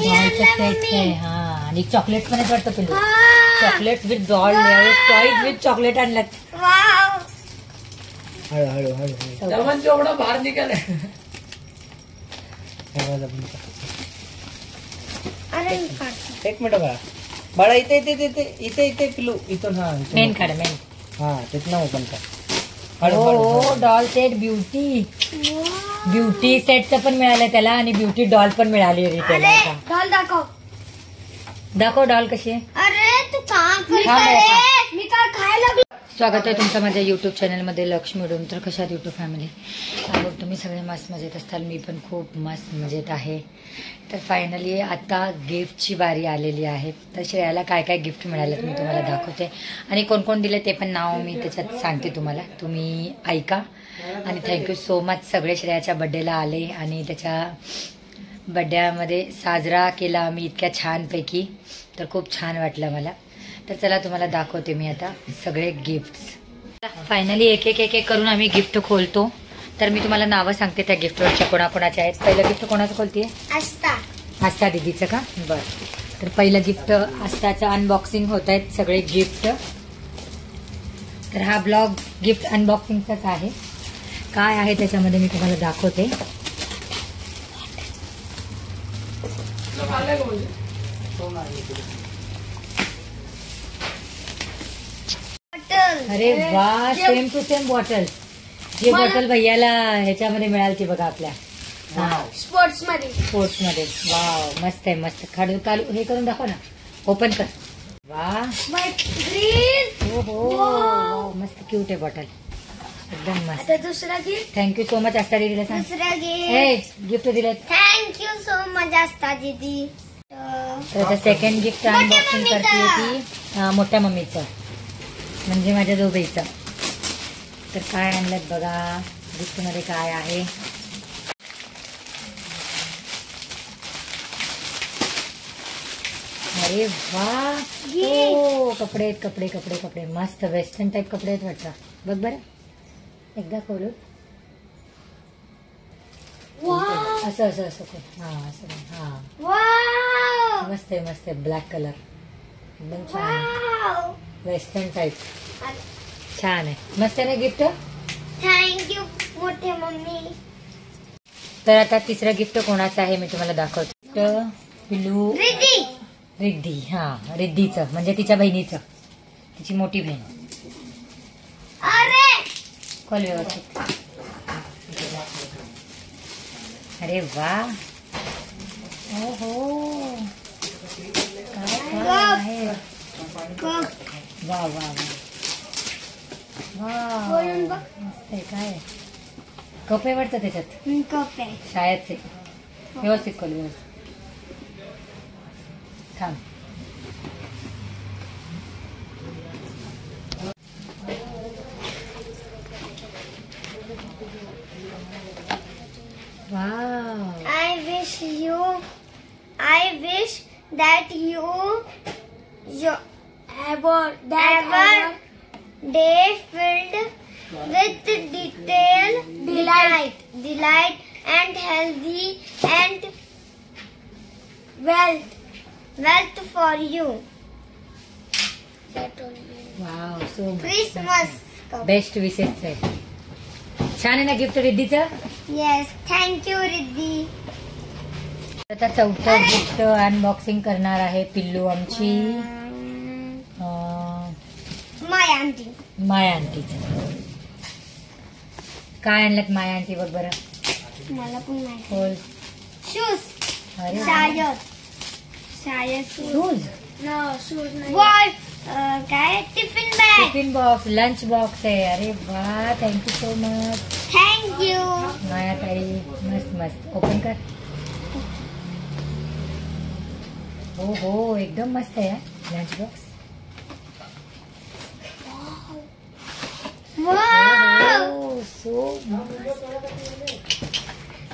Set आहे. हा आणि चॉकलेट पण आहेत वाटतं पिल्लू. Chocolate with doll, toys with chocolate आणलं. हळू जेवढा बाहेर निघाला. एक मिनिट बाळा, बाळा इथे इथे इथे इथे इथे पिलू इथून. हा मेन काढ मेन. हा तिथं ओपन कर. हो डॉल सेट ब्युटी. ब्युटी सेटचं पण मिळालं त्याला आणि ब्युटी डॉल पण मिळाली रिटेलर. डॉल दाखव. दाखव डॉल कशी आहे. अरे तू मी काय खायला लागलो. स्वागत आहे तुमचं माझ्या युट्यूब चॅनलमध्ये लक्ष्मी डोम. तर कशात युट्यूब फॅमिली, तुम्ही सगळे मस्त मजेत असताल. मी पण खूप मस्त मजेत आहे. तर फायनली आता गिफ्टची बारी आलेली आहे. तर श्रेयाला काय काय गिफ्ट मिळालं मी तुम्हाला दाखवते आणि कोण कोण दिले ते पण नाव मी त्याच्यात सांगते तुम्हाला, तुम्ही ऐका. आणि थँक्यू सो मच, सगळे श्रेयाच्या बड्डेला आले आणि त्याच्या बड्डेमध्ये साजरा केला आम्ही इतक्या छानपैकी. तर खूप छान वाटलं मला. तर चला तुम्हाला दाखवते मी आता सगळे गिफ्ट्स. फायनली एक एक एक एक करून आम्ही गिफ्ट खोलतो. तर मी तुम्हाला नावं सांगते त्या गिफ्टवरचे कोणाकोणाचे आहेत. पहिलं गिफ्ट कोणाचं खोलतीये. आस्था दीदीचं का. बरं, तर पहिलं गिफ्ट आस्थाचं अनबॉक्सिंग होत आहेत सगळे गिफ्ट. तर हा ब्लॉग गिफ्ट अनबॉक्सिंगचाच आहे. काय आहे त्याच्यामध्ये मी तुम्हाला दाखवते. अरे वा, सेम टू सेम बॉटल. जी बॉटल भैयाला ह्याच्यामध्ये मिळाली बघा आपल्या स्पोर्ट्स मध्ये. वाव मस्त आहे, मस्त. खाडू कालू हे करून दाखव ना, ओपन कर. वा हो मस्त क्यूट आहे बॉटल, एकदम मस्त. दुसरा गिफ्ट. थँक्यू सो मच आस्था दीदीला सांग. दुसरा गिफ्ट गिफ्ट दिले. थँक्यू सो मच आस्था दीदी. तर सेकंड गिफ्ट अनबॉक्सिंग करते ती मोठ्या मम्मीचं, म्हणजे माझ्या दोघीचं. तर काय आणलं बघा गिफ्ट मध्ये काय आहे. अरे वा, हो कपडे आहेत, कपडे कपडे कपडे मस्त वेस्टर्न टाईप कपडे आहेत वाटतं. बघ बरं एकदा खोलू. असं असं असं हा असं. हा मस्त आहे, मस्त आहे. ब्लॅक कलर एकदम छान, वेस्टर्न टाईप. छान आहे, मस्त आहे ना गिफ्ट. थँक्यू मोठे मम्मी. तर आता तिसरं गिफ्ट कोणाचं आहे मी तुम्हाला दाखवतो. पिल्लू रिद्धी. हा रिद्धीचं म्हणजे तिच्या बहिणीचं, तिची मोठी बहीण. अरे खोल व्यवस्थित. अरे वा, हो काय आहे. वा वा वा वा, मस्त आहे. काय कप आहे वाटतं त्याच्यात. कप आहे शाळेचे. व्यवस्थित खोल, व्यवस्थित थांब. Wow. I wish that your day filled with delight and healthy and wealth for you. Wow, so Christmas. Best विशेष आहे. छान आहे ना गिफ्ट रिद्धीचं. Yes, thank you Riddhi. आता चौथं गिफ्ट अनबॉक्सिंग करणार आहे पिल्लू आमची माया आंटी. माया आंटीचं. काय आणलं माया आंटी बघ बरं. मला पण नाही. खोल. शूज. अरे शायद शूज. नो शूज नाही. काय tiffin bag. Tiffin box, lunch box आहे. अरे वा, थँक्यू सो मच. थँक्यू माया ताई. मस्त मस्त. ओपन कर. हो हो एकदम मस्त आहे लंच बॉक्स. सो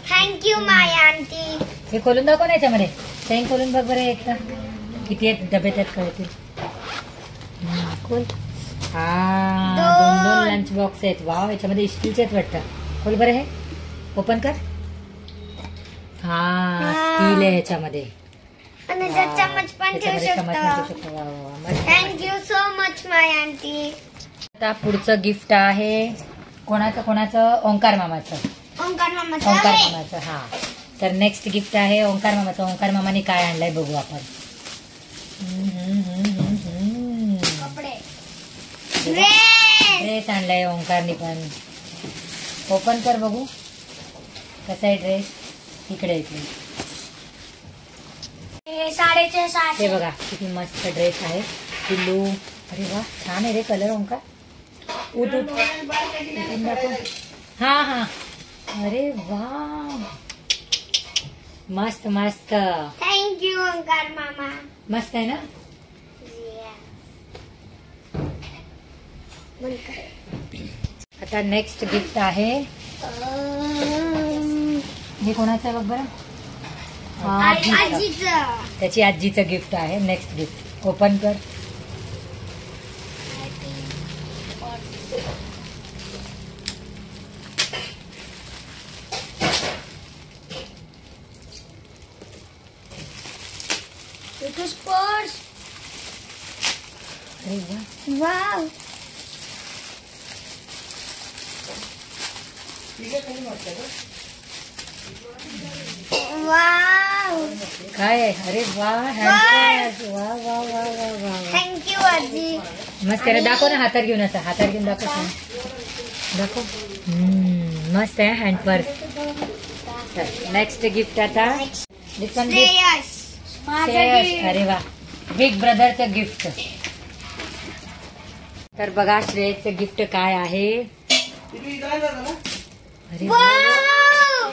थँक्यू माया आंटी. हे खोलून दाखव ना याच्यामध्ये. चैन खोलून बघ बरं एकदा किती आहेत डबे त्यात कळतील. खोल. हा दोन लंच बॉक्स आहेत. वाव, याच्यामध्ये स्टीलचे आहेत वाटतं. खोल बरं हे. ओपन कर. हा स्टील आहे ह्याच्यामध्ये. आणि त्यात चम्मच पण ठेवू त्याच्यामध्ये चमच शकतो. टाकू शकतो. वा, वा, वा. मस्त. थँक्यू सो मच माय आंटी. आता पुढचं गिफ्ट आहे कोणाचं ओंकार मामाचं. ओंकार मामाचं ओंकार आहे. मामाचं. हा, तर नेक्स्ट गिफ्ट आहे ओंकार मामाचं. ओंकार मामाने काय आणलंय बघू आपण. कपडे. ड्रेस. ड्रेस आणलाय ओंकारने पण. ओपन कर बघू कसा आहे ड्रेस. इकडे इकडे हे साडेचे हे 600. बघा किती मस्त ड्रेस आहे. पिल्लू. अरे वा, छान आहे रे कलर ओंकार. उठ उठ उठून दाखव. हा हा, अरे वा, मस्त मस्त थँक्यू ओंकार मामा. मस्त आहे ना. आता नेक्स्ट गिफ्ट आहे. हे कोणाचं आहे बघ बरं. हा, आजीचं. आजीचं. त्याची आजीचं गिफ्ट आहे. नेक्स्ट गिफ्ट ओपन कर. पर्स. अरे वा, वाव. वाव. काय आहे. अरे वा, हँडपर्स. वा वा वा वा वा वा. थँक्यू आजी. मस्त आहे. दाखव ना हातात घेऊन. असं हातात घेऊन दाखव. दाखव. मस्त आहे हँडपर्स. नेक्स्ट गिफ्ट आता This one gift. श्रेयस. माझं श्रेयस. gift. अरे वा, बिग ब्रदरचं गिफ्ट. तर बघा श्रेयसचं गिफ्ट काय आहे. अरे वा, वाव.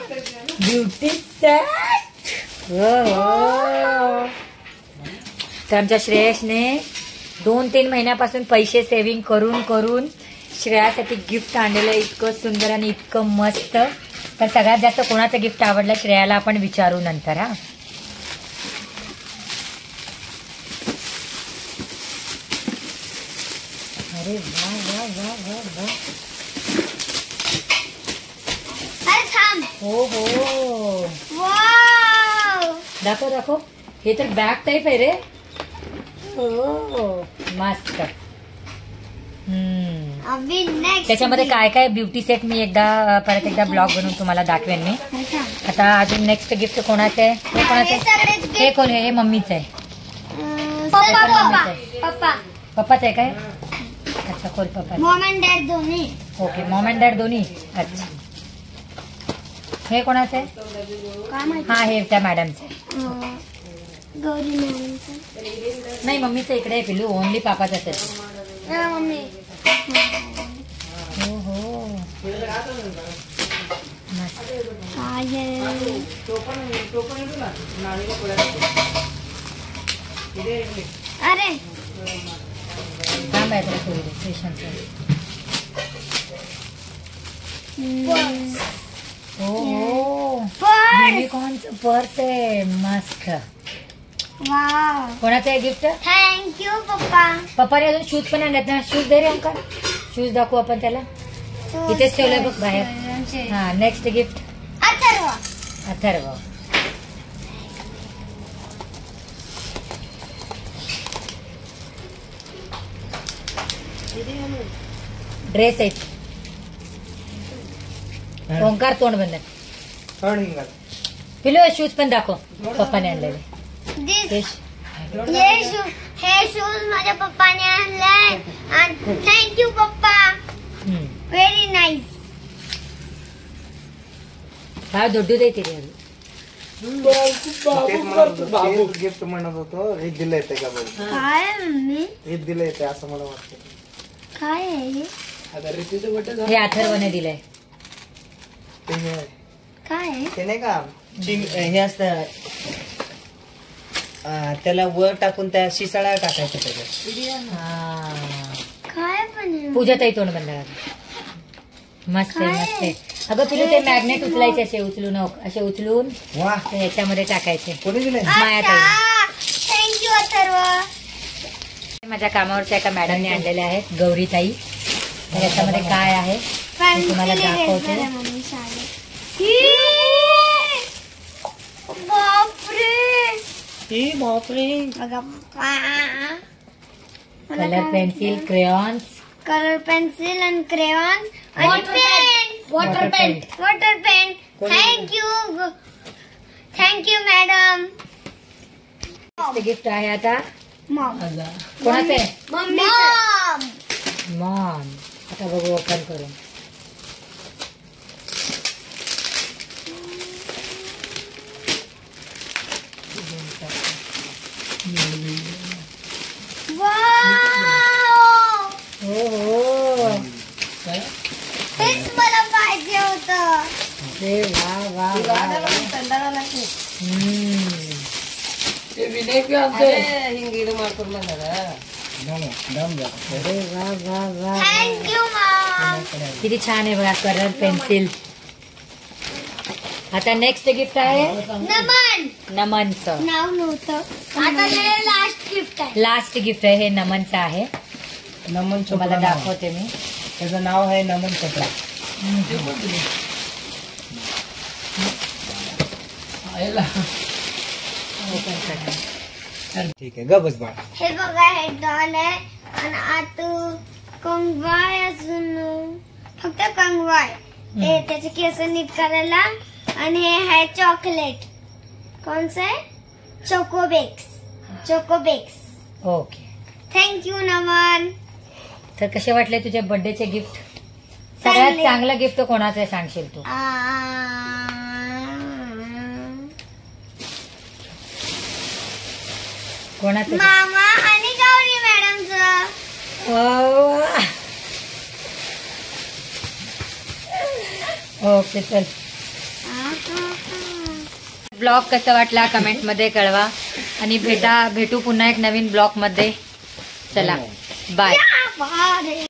Beauty set. तर आमच्या श्रेयसने 2-3 महिन्यापासून पैसे सेव्हिंग करून करून श्रेयासाठी गिफ्ट आणलेलं. इतकं सुंदर आणि इतकं मस्त. तर सगळ्यात जास्त कोणाचं गिफ्ट आवडलं श्रेयाला आपण विचारू नंतर. हा, अरे वा वा वा वा वा. अरे थांब. हो हो, वाव. दाखव दाखव. हे तर बॅग टाईप आहे रे. हो, मस्त. अभी नेक्स्ट. त्याच्यामध्ये काय काय ब्युटी सेट मी परत एकदा ब्लॉग बनवून तुम्हाला दाखवेन मी. आता अजून नेक्स्ट गिफ्ट कोणाचं आहे. हे कोणाचं हे आहे. सगळेच हे कोण आहे. हे मम्मीचं आहे. पप्पा पप्पा आहे. पप्पा. पप्पाचं आहे काय. अच्छा, कोण पप्पा. मॉम अँड डॅड दोन्ही. ओके, मॉम अँड डॅड दोन्ही. अच्छा, हे कोणाचं आहे. काय माहिती. हा, हे त्या मॅडमचं आहे. गौरी मॅडमचं. नाही, मम्मीचं इकडे आहे पिल्लू. ओनली पापाचं असेल. मम्मी. हो हो, मस्त. अरे थांब आहे तुला थोडी पेशन्स. हो हो, पर्स. युनिकॉर्नचं पर्स आहे. मस्त. वाव. कोणाचं आहे गिफ्ट. थँक्यू पप्पा. पप्पाने अजून शूज पण आणलेत ना. शूज दे रे ओंकार. शूज दाखवू आपण त्याला. इथेच ठेवलंय बघ बाहेर. हा, next gift Atharva. Atharva. Dress आहेत. ओंकार तोंड बंद. पिलो शूज पण दाखव पप्पाने आणलेले. हे शूज माझ्या पप्पाने आणलाय. थँक्यू पप्पा. Very nice. काय दोड्डू देते रे. गिफ्ट म्हणत होतो. हे दिलं येते का बघ. काय मम्मी. हे दिलं येते असं मला वाटतं. काय आहे हे? आता ऋतूचं बटन हे अथर्वने दिलंय. काय आहे? ते नाही का हे असतं त्याला वर टाकून त्या शिसाळा टाकायचं त्याच्यात. काय पण आहे? पूजा ताई तोंड बंद. मस्त आहे, मस्त आहे. अगं तुला ते मॅग्नेट उचलायचे असे उचलून असे उचलून वा, ते याच्यामध्ये टाकायचे. कोणी दिलंय. माया ताई. थँक्यू अथर्व. माझ्या कामावरच्या एका मॅडमने आणलेले आहेत गौरी ताई. तर याच्यामध्ये काय आहे मी तुम्हाला दाखवते. बापरे. ए बापरे. बघा colour pencil, crayons, colour pencil आणि क्रेयॉन आणि pen, water paint. Water pen. Thank you madam. Gift आहे आता मॉम. कोणाचं आहे? मम्मी. मॉम. आता बघू ओपन करून. हो हो. तेच मला पाहिजे होतं. अरे वा वा वा. अरे वा वा वा. Thank you Maugham. किती छान आहे बघा कलर पेन्सिल. आता नेक्स्ट गिफ्ट आहे नमन. नमनचं. नाव नव्हतं. आता हे लास्ट गिफ्ट आहे. लास्ट गिफ्ट आहे हे नमनचं आहे. नमन तुम्हाला चोपडा. दाखवते मी. त्याचं नाव आहे नमन चोपडा. ओपन करा. ठीक आहे ग बस बाळा. हे बघा हे डॉल आहे आणि आत कंगवाय अजून फक्त कंगवाय. हे त्याचे केस नीट करायला. आणि हे आहे चॉकलेट. कोणचं आहे? चोकोबेक्स. चोकोबेक्स. ओके. थँक्यू नमन. तर कसे वाटले तुझे बर्थडेचे गिफ्ट? सगळ्यात चांगले. चांगलं गिफ्ट कोणाचं आहे सांगशील तू? कोणाचं? मामा आणि गौरी मॅडमचं. ओके चल. ब्लॉग कसा वाटला कमेंट मध्ये कळवा आणि भेटू पुन्हा एक नवीन ब्लॉग मध्ये. चला बाय. बाय.